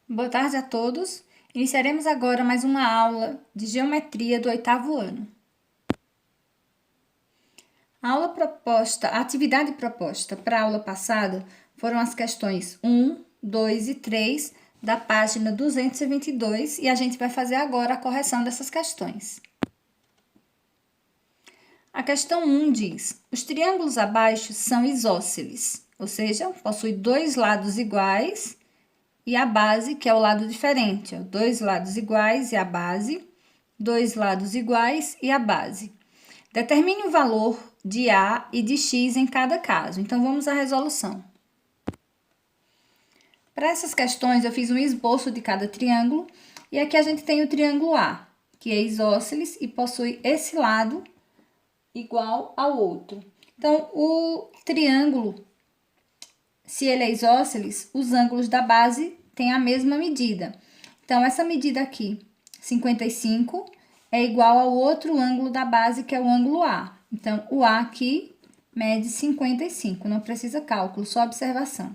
Boa tarde a todos. Iniciaremos agora mais uma aula de geometria do 8º ano. A atividade proposta para a aula passada foram as questões 1, 2 e 3 da página 222 e a gente vai fazer agora a correção dessas questões. A questão 1 diz: os triângulos abaixo são isósceles, ou seja, possuem dois lados iguais e a base, que é o lado diferente. Ó, dois lados iguais e a base, dois lados iguais e a base. Determine o valor de A e de X em cada caso. Então, vamos à resolução. Para essas questões, eu fiz um esboço de cada triângulo. E aqui a gente tem o triângulo A, que é isósceles e possui esse lado igual ao outro. Então, o triângulo, se ele é isósceles, os ângulos da base têm a mesma medida. Então, essa medida aqui, 55, é igual ao outro ângulo da base, que é o ângulo A. Então, o A aqui mede 55, não precisa cálculo, só observação.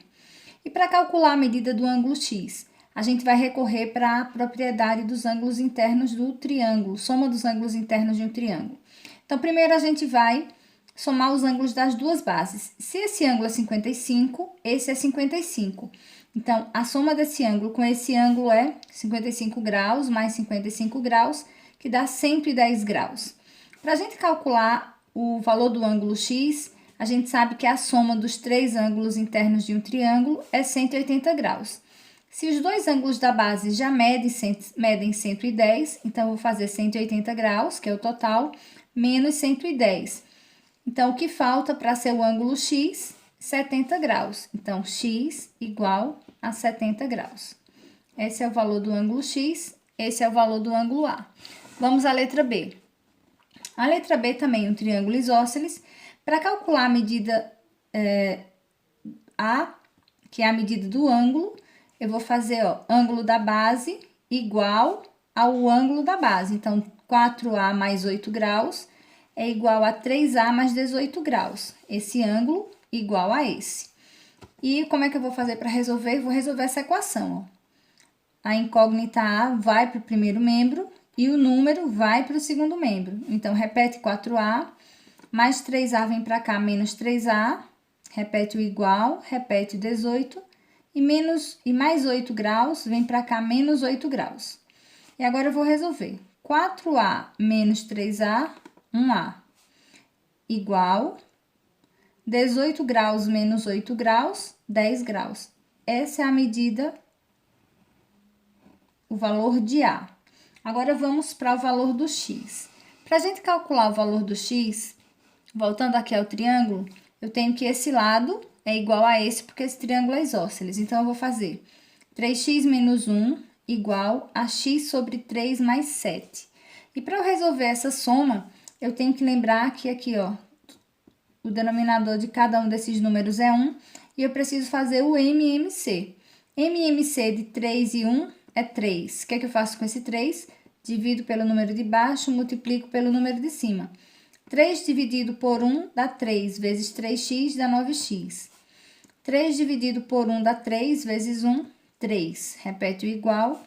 E para calcular a medida do ângulo X, a gente vai recorrer para a propriedade dos ângulos internos do triângulo, soma dos ângulos internos de um triângulo. Então, primeiro a gente vai somar os ângulos das duas bases. Se esse ângulo é 55, esse é 55. Então, a soma desse ângulo com esse ângulo é 55 graus mais 55 graus, que dá 110 graus. Para a gente calcular o valor do ângulo X, a gente sabe que a soma dos três ângulos internos de um triângulo é 180 graus. Se os dois ângulos da base já medem 110, então eu vou fazer 180 graus, que é o total, menos 110. Então, o que falta para ser o ângulo X? 70 graus. Então, X igual a 70 graus. Esse é o valor do ângulo X, esse é o valor do ângulo A. Vamos à letra B. A letra B também é um triângulo isósceles. Para calcular a medida A, que é a medida do ângulo, eu vou fazer, ângulo da base igual ao ângulo da base. Então, 4A mais 8 graus é igual a 3A mais 18 graus. Esse ângulo igual a esse. E como é que eu vou fazer para resolver? Vou resolver essa equação. A incógnita A vai para o primeiro membro e o número vai para o segundo membro. Então, repete 4A, mais 3A vem para cá, menos 3A, repete o igual, repete 18, e mais 8 graus vem para cá, menos 8 graus. E agora eu vou resolver. 4A menos 3A, 1A, igual 18 graus menos 8 graus, 10 graus. Essa é a medida, o valor de A. Agora, vamos para o valor do X. Para a gente calcular o valor do X, voltando aqui ao triângulo, eu tenho que esse lado é igual a esse, porque esse triângulo é isósceles. Então, eu vou fazer 3x menos 1 igual a x sobre 3 mais 7. E para eu resolver essa soma, eu tenho que lembrar que aqui, o denominador de cada um desses números é 1, e eu preciso fazer o MMC. MMC de 3 e 1 é 3. O que é que eu faço com esse 3? Divido pelo número de baixo, multiplico pelo número de cima. 3 dividido por 1 dá 3, vezes 3x dá 9x. 3 dividido por 1 dá 3, vezes 1, 3. Repete o igual.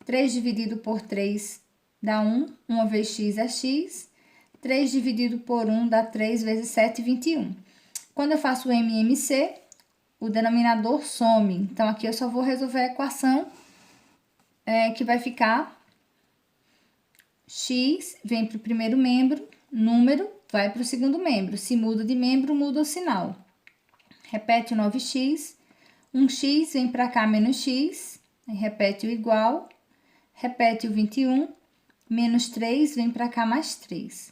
3 dividido por 3 dá 1, 1 vezes x é x. 3 dividido por 1 dá 3 vezes 7, 21. Quando eu faço o MMC, o denominador some. Então, aqui eu só vou resolver a equação que vai ficar x vem para o primeiro membro, número vai para o segundo membro. Se muda de membro, muda o sinal. Repete o 9x, 1x vem para cá, menos x, repete o igual, repete o 21, menos 3 vem para cá, mais 3.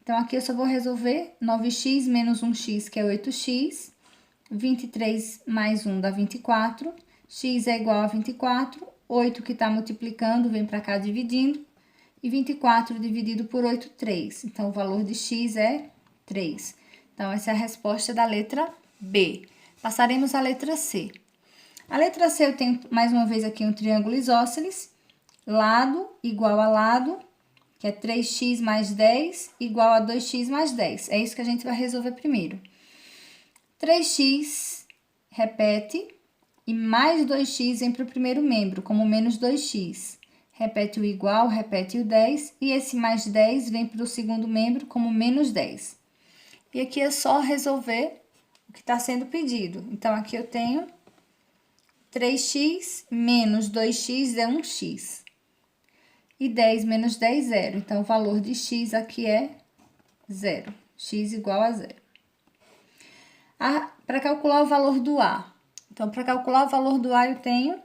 Então, aqui eu só vou resolver 9x menos 1x, que é 8x, 23 mais 1 dá 24, x é igual a 24, 8 que está multiplicando vem para cá dividindo, e 24 dividido por 8, 3. Então, o valor de x é 3. Então, essa é a resposta da letra B. Passaremos à letra C. A letra C eu tenho, mais uma vez aqui, um triângulo isósceles, lado igual a lado, que é 3x mais 10, igual a 2x mais 10. É isso que a gente vai resolver primeiro. 3x, repete, e mais 2x vem para o primeiro membro, como menos 2x. Repete o igual, repete o 10, e esse mais 10 vem para o segundo membro como menos 10. E aqui é só resolver o que está sendo pedido. Então, aqui eu tenho 3x menos 2x é 1x. E 10 menos 10, 0. Então, o valor de x aqui é 0. X igual a 0. Para calcular o valor do A. Então, para calcular o valor do A, eu tenho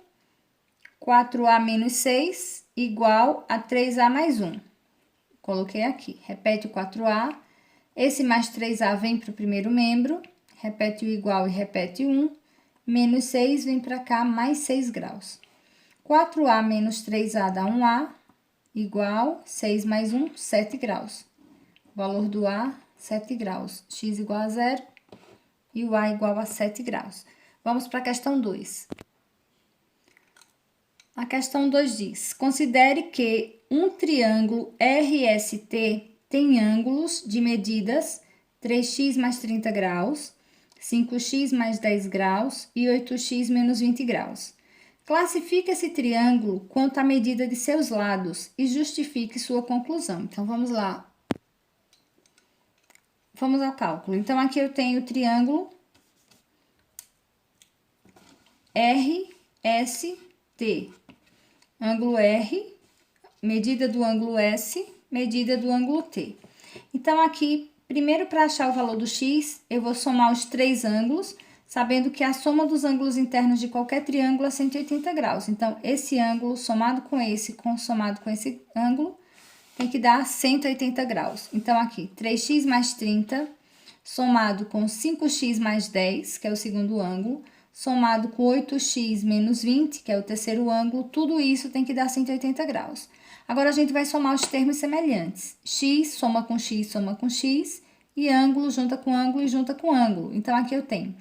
4A menos 6 igual a 3A mais 1. Coloquei aqui. Repete o 4A. Esse mais 3A vem para o primeiro membro. Repete o igual e repete 1. Menos 6 vem para cá, mais 6 graus. 4A menos 3A dá 1A. Igual 6 mais 1, 7 graus. O valor do A, 7 graus. X igual a 0 e o A igual a 7 graus. Vamos para a questão 2. A questão 2 diz: considere que um triângulo RST tem ângulos de medidas 3x mais 30 graus, 5x mais 10 graus e 8x menos 20 graus. Classifique esse triângulo quanto à medida de seus lados e justifique sua conclusão. Então, vamos lá. Vamos ao cálculo. Então, aqui eu tenho o triângulo RST. Ângulo R, medida do ângulo S, medida do ângulo T. Então, aqui, primeiro para achar o valor do x, eu vou somar os três ângulos, sabendo que a soma dos ângulos internos de qualquer triângulo é 180 graus. Então, esse ângulo somado com esse ângulo, tem que dar 180 graus. Então, aqui, 3x mais 30, somado com 5x mais 10, que é o segundo ângulo, somado com 8x menos 20, que é o terceiro ângulo, tudo isso tem que dar 180 graus. Agora, a gente vai somar os termos semelhantes. X soma com x, soma com x, e ângulo junta com ângulo e junta com ângulo. Então, aqui eu tenho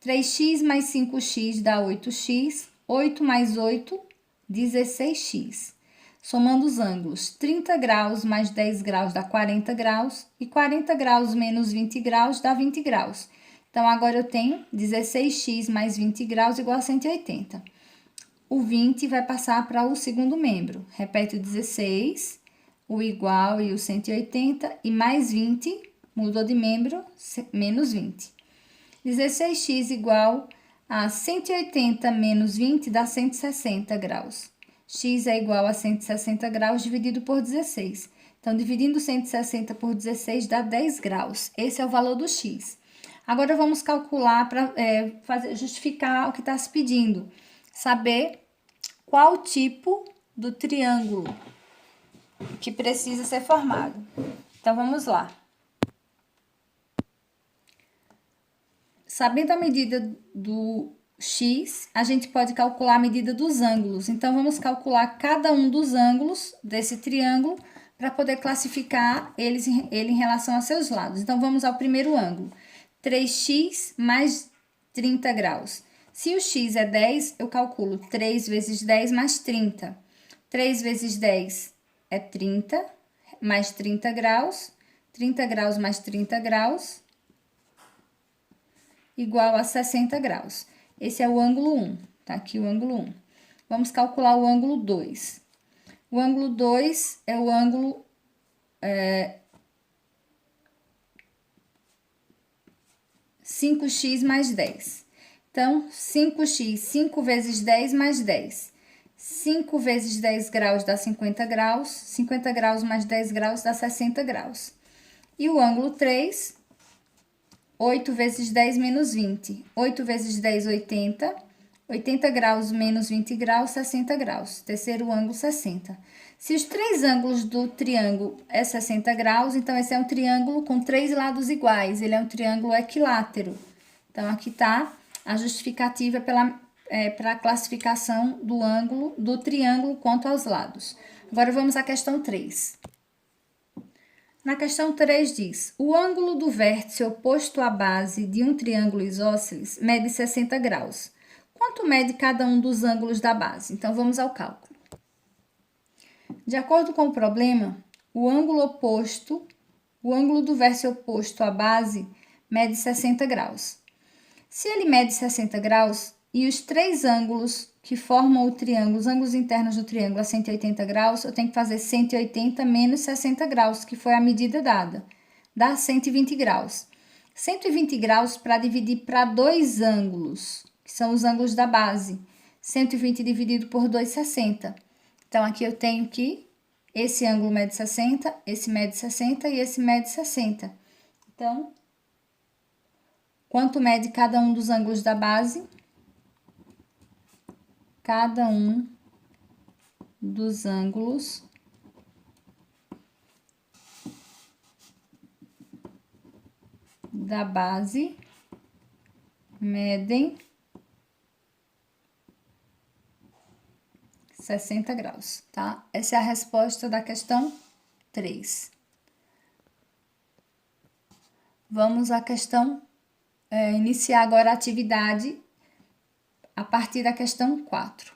3x mais 5x dá 8x, 8 mais 8, 16x. Somando os ângulos, 30 graus mais 10 graus dá 40 graus, e 40 graus menos 20 graus dá 20 graus. Então, agora eu tenho 16x mais 20 graus igual a 180. O 20 vai passar para o segundo membro. Repete o 16, o igual e o 180, e mais 20, mudou de membro, menos 20. 16x igual a 180 menos 20 dá 160 graus. X é igual a 160 graus dividido por 16. Então, dividindo 160 por 16 dá 10 graus. Esse é o valor do x. Agora, vamos calcular para justificar o que está se pedindo. Saber qual tipo do triângulo que precisa ser formado. Então, vamos lá. Sabendo a medida do x, a gente pode calcular a medida dos ângulos. Então, vamos calcular cada um dos ângulos desse triângulo para poder classificar ele em relação a seus lados. Então, vamos ao primeiro ângulo. 3x mais 30 graus. Se o x é 10, eu calculo 3 vezes 10 mais 30. 3 vezes 10 é 30, mais 30 graus. 30 graus mais 30 graus, igual a 60 graus. Esse é o ângulo 1, tá aqui o ângulo 1. Vamos calcular o ângulo 2. O ângulo 2 é o ângulo 5x mais 10. Então, 5x, 5 vezes 10 mais 10. 5 vezes 10 graus dá 50 graus. 50 graus mais 10 graus dá 60 graus. E o ângulo 3, 8 vezes 10 menos 20. 8 vezes 10, 80. 80 graus menos 20 graus, 60 graus. Terceiro ângulo, 60. Se os três ângulos do triângulo é 60 graus, então esse é um triângulo com três lados iguais. Ele é um triângulo equilátero. Então, aqui está a justificativa para a classificação do ângulo do triângulo quanto aos lados. Agora, vamos à questão 3. Na questão 3 diz: o ângulo do vértice oposto à base de um triângulo isósceles mede 60 graus. Quanto mede cada um dos ângulos da base? Então, vamos ao cálculo. De acordo com o problema, o ângulo do vértice oposto à base mede 60 graus. Se ele mede 60 graus, e os três ângulos que formam o triângulo, os ângulos internos do triângulo a 180 graus, eu tenho que fazer 180 menos 60 graus, que foi a medida dada. Dá 120 graus. 120 graus para dividir para dois ângulos, que são os ângulos da base. 120 dividido por 2, 60. Então, aqui eu tenho que esse ângulo mede 60, esse mede 60 e esse mede 60. Então, quanto mede cada um dos ângulos da base? Cada um dos ângulos da base medem 60 graus, tá? Essa é a resposta da questão 3. Vamos à questão, iniciar agora a atividade a partir da questão 4.